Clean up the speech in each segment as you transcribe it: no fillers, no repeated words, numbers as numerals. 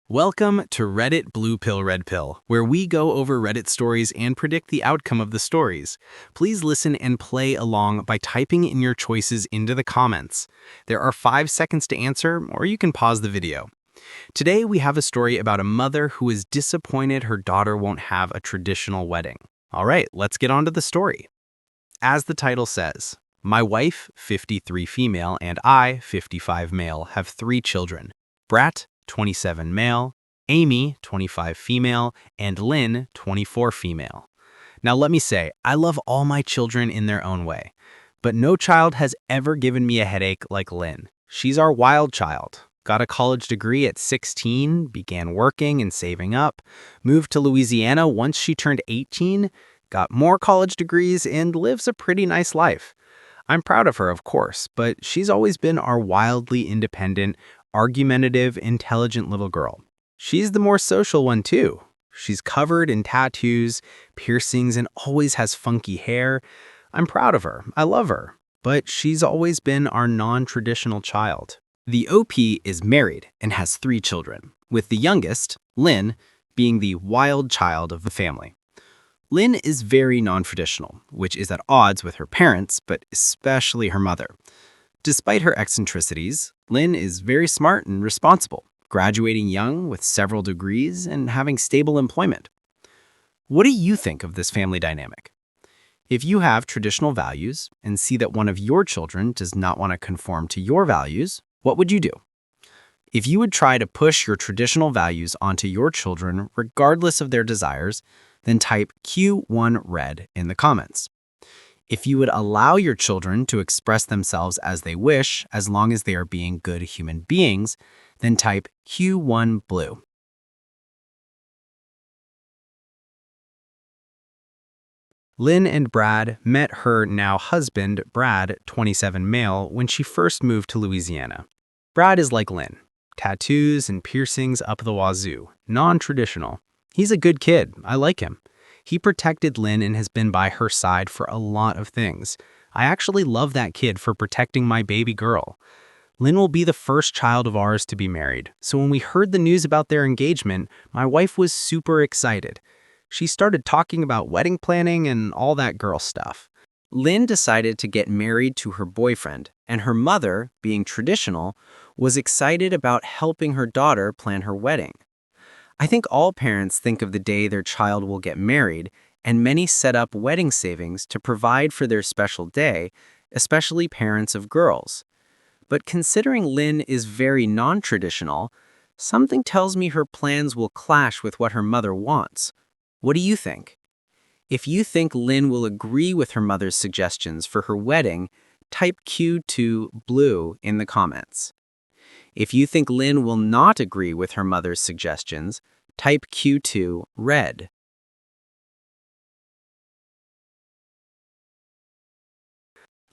Welcome to Reddit Blue Pill Red Pill, where we go over Reddit stories and predict the outcome of the stories. Please listen and play along by typing in your choices into the comments. There are 5 seconds to answer, or you can pause the video. Today we have a story about a mother who is disappointed her daughter won't have a traditional wedding. All right, let's get on to the story. As the title says, my wife, 53 female, and I, 55 male, have 3 children. Brat, 27 male, Amy, 25 female, and Lynn, 24 female. Now let me say, I love all my children in their own way, but no child has ever given me a headache like Lynn. She's our wild child. Got a college degree at 16, began working and saving up, moved to Louisiana once she turned 18, got more college degrees, and lives a pretty nice life. I'm proud of her, of course, but she's always been our wildly independent, argumentative, intelligent little girl. She's the more social one, too. She's covered in tattoos, piercings, and always has funky hair. I'm proud of her. I love her. But she's always been our non-traditional child. The OP is married and has 3 children, with the youngest, Lynn, being the wild child of the family. Lynn is very non-traditional, which is at odds with her parents, but especially her mother. Despite her eccentricities, Lynn is very smart and responsible, graduating young with several degrees and having stable employment. What do you think of this family dynamic? If you have traditional values and see that one of your children does not want to conform to your values, what would you do? If you would try to push your traditional values onto your children regardless of their desires, then type Q1 red in the comments. If you would allow your children to express themselves as they wish, as long as they are being good human beings, then type Q1 blue. Lynn and Brad met her now husband, Brad, 27 male, when she first moved to Louisiana. Brad is like Lynn. Tattoos and piercings up the wazoo, non-traditional. He's a good kid. I like him. He protected Lynn and has been by her side for a lot of things. I actually love that kid for protecting my baby girl. Lynn will be the first child of ours to be married, so when we heard the news about their engagement, my wife was super excited. She started talking about wedding planning and all that girl stuff. Lynn decided to get married to her boyfriend, and her mother, being traditional, was excited about helping her daughter plan her wedding. I think all parents think of the day their child will get married, and many set up wedding savings to provide for their special day, especially parents of girls. But considering Lynn is very non-traditional, something tells me her plans will clash with what her mother wants. What do you think? If you think Lynn will agree with her mother's suggestions for her wedding, type Q2 blue in the comments. If you think Lynn will not agree with her mother's suggestions, type Q2 red.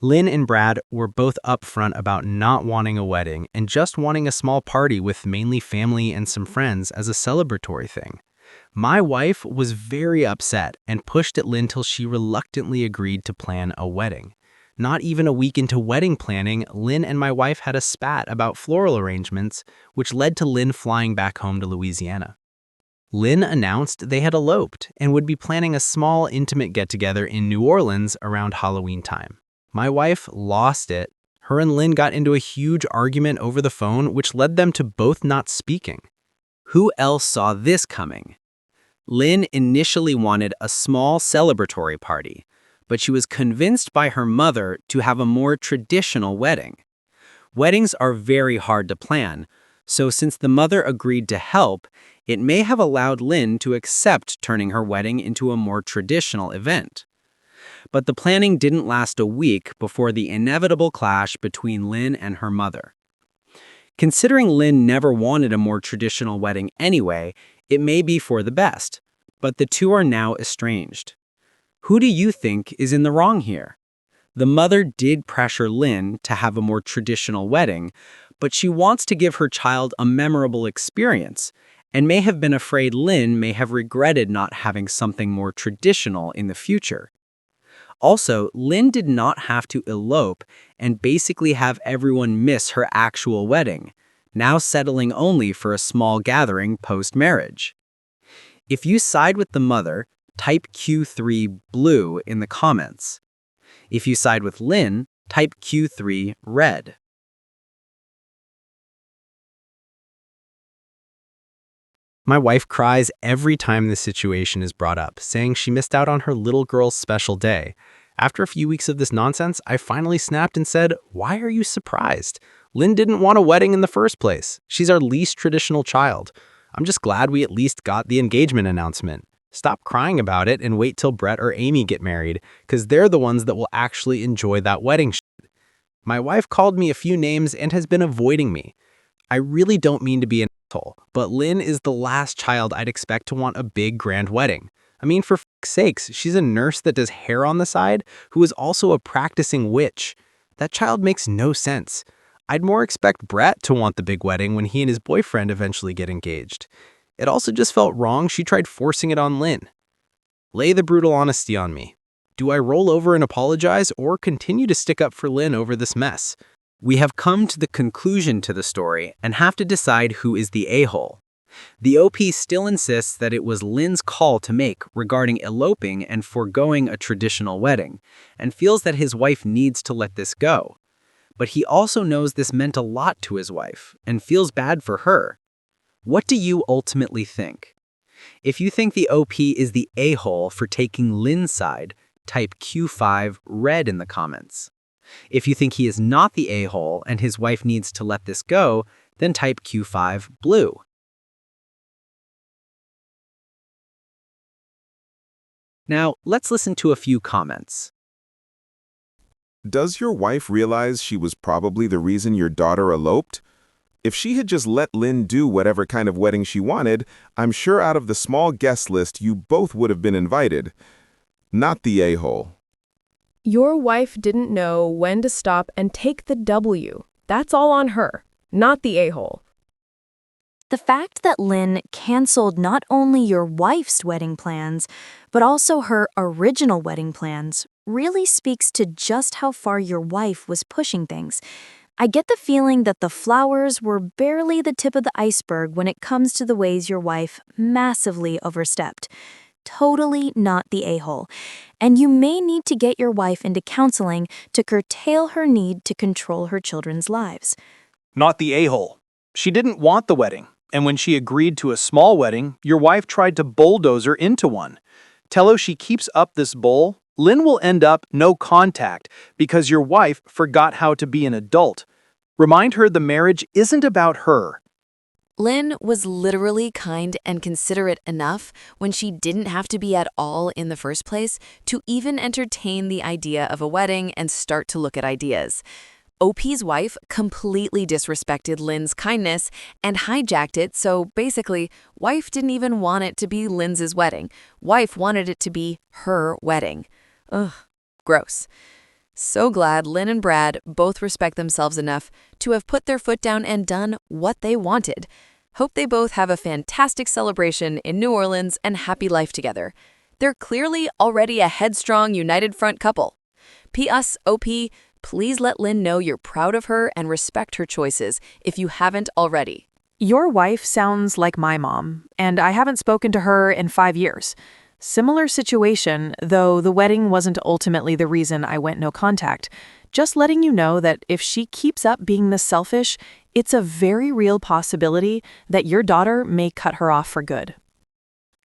Lynn and Brad were both upfront about not wanting a wedding and just wanting a small party with mainly family and some friends as a celebratory thing. My wife was very upset and pushed at Lynn till she reluctantly agreed to plan a wedding. Not even a week into wedding planning, Lynn and my wife had a spat about floral arrangements, which led to Lynn flying back home to Louisiana. Lynn announced they had eloped and would be planning a small, intimate get-together in New Orleans around Halloween time. My wife lost it. Her and Lynn got into a huge argument over the phone, which led them to both not speaking. Who else saw this coming? Lynn initially wanted a small celebratory party, but she was convinced by her mother to have a more traditional wedding. Weddings are very hard to plan, so since the mother agreed to help, it may have allowed Lynn to accept turning her wedding into a more traditional event. But the planning didn't last a week before the inevitable clash between Lynn and her mother. Considering Lynn never wanted a more traditional wedding anyway, it may be for the best, but the two are now estranged. Who do you think is in the wrong here? The mother did pressure Lynn to have a more traditional wedding, but she wants to give her child a memorable experience and may have been afraid Lynn may have regretted not having something more traditional in the future. Also, Lynn did not have to elope and basically have everyone miss her actual wedding. now settling only for a small gathering post-marriage. If you side with the mother, type Q3 blue in the comments. If you side with Lynn, type Q3 red. My wife cries every time this situation is brought up, saying she missed out on her little girl's special day. After a few weeks of this nonsense, I finally snapped and said, "Why are you surprised? Lynn didn't want a wedding in the first place. She's our least traditional child. I'm just glad we at least got the engagement announcement. Stop crying about it and wait till Brett or Amy get married, because they're the ones that will actually enjoy that wedding shit." My wife called me a few names and has been avoiding me. I really don't mean to be an asshole, but Lynn is the last child I'd expect to want a big grand wedding. I mean, for fuck's sakes, she's a nurse that does hair on the side who is also a practicing witch. That child makes no sense. I'd more expect Brett to want the big wedding when he and his boyfriend eventually get engaged. It also just felt wrong she tried forcing it on Lynn. Lay the brutal honesty on me. Do I roll over and apologize or continue to stick up for Lynn over this mess? We have come to the conclusion to the story and have to decide who is the a-hole. The OP still insists that it was Lynn's call to make regarding eloping and foregoing a traditional wedding, and feels that his wife needs to let this go. But he also knows this meant a lot to his wife and feels bad for her. What do you ultimately think? If you think the OP is the a-hole for taking Lynn's side, type Q5 red in the comments. If you think he is not the a-hole and his wife needs to let this go, then type Q5 blue. Now, let's listen to a few comments. Does your wife realize she was probably the reason your daughter eloped? If she had just let Lynn do whatever kind of wedding she wanted, I'm sure out of the small guest list you both would have been invited. Not the a-hole. Your wife didn't know when to stop and take the W. That's all on her, not the a-hole. The fact that Lynn canceled not only your wife's wedding plans, but also her original wedding plans really speaks to just how far your wife was pushing things. I get the feeling that the flowers were barely the tip of the iceberg when it comes to the ways your wife massively overstepped. Totally not the a-hole. And you may need to get your wife into counseling to curtail her need to control her children's lives. Not the a-hole. She didn't want the wedding, and when she agreed to a small wedding, your wife tried to bulldoze her into one. Tell her she keeps up this bull, Lynn will end up no contact because your wife forgot how to be an adult. Remind her the marriage isn't about her. Lynn was literally kind and considerate enough when she didn't have to be at all in the first place to even entertain the idea of a wedding and start to look at ideas. OP's wife completely disrespected Lynn's kindness and hijacked it, so basically, wife didn't even want it to be Lynn's wedding. Wife wanted it to be her wedding. Ugh, gross. So glad Lynn and Brad both respect themselves enough to have put their foot down and done what they wanted. Hope they both have a fantastic celebration in New Orleans and happy life together. They're clearly already a headstrong, united front couple. P.S. OP, please let Lynn know you're proud of her and respect her choices if you haven't already. Your wife sounds like my mom, and I haven't spoken to her in 5 years. Similar situation, though the wedding wasn't ultimately the reason I went no contact. Just letting you know that if she keeps up being this selfish, it's a very real possibility that your daughter may cut her off for good.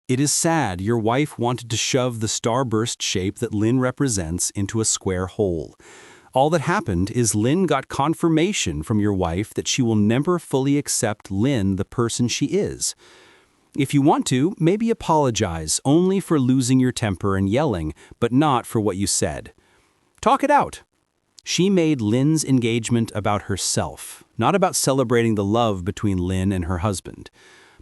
It is sad your wife wanted to shove the starburst shape that Lynn represents into a square hole. All that happened is Lynn got confirmation from your wife that she will never fully accept Lynn the person she is. If you want to, maybe apologize only for losing your temper and yelling, but not for what you said. Talk it out. She made Lynn's engagement about herself, not about celebrating the love between Lynn and her husband.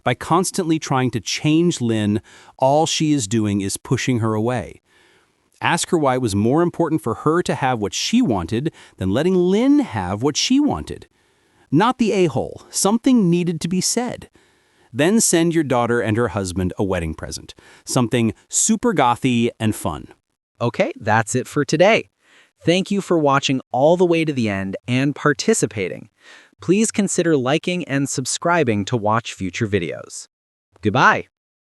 By constantly trying to change Lynn, all she is doing is pushing her away. Ask her why it was more important for her to have what she wanted than letting Lynn have what she wanted. Not the a-hole. Something needed to be said. Then send your daughter and her husband a wedding present. Something super gothy and fun. Okay, that's it for today. Thank you for watching all the way to the end and participating. Please consider liking and subscribing to watch future videos. Goodbye.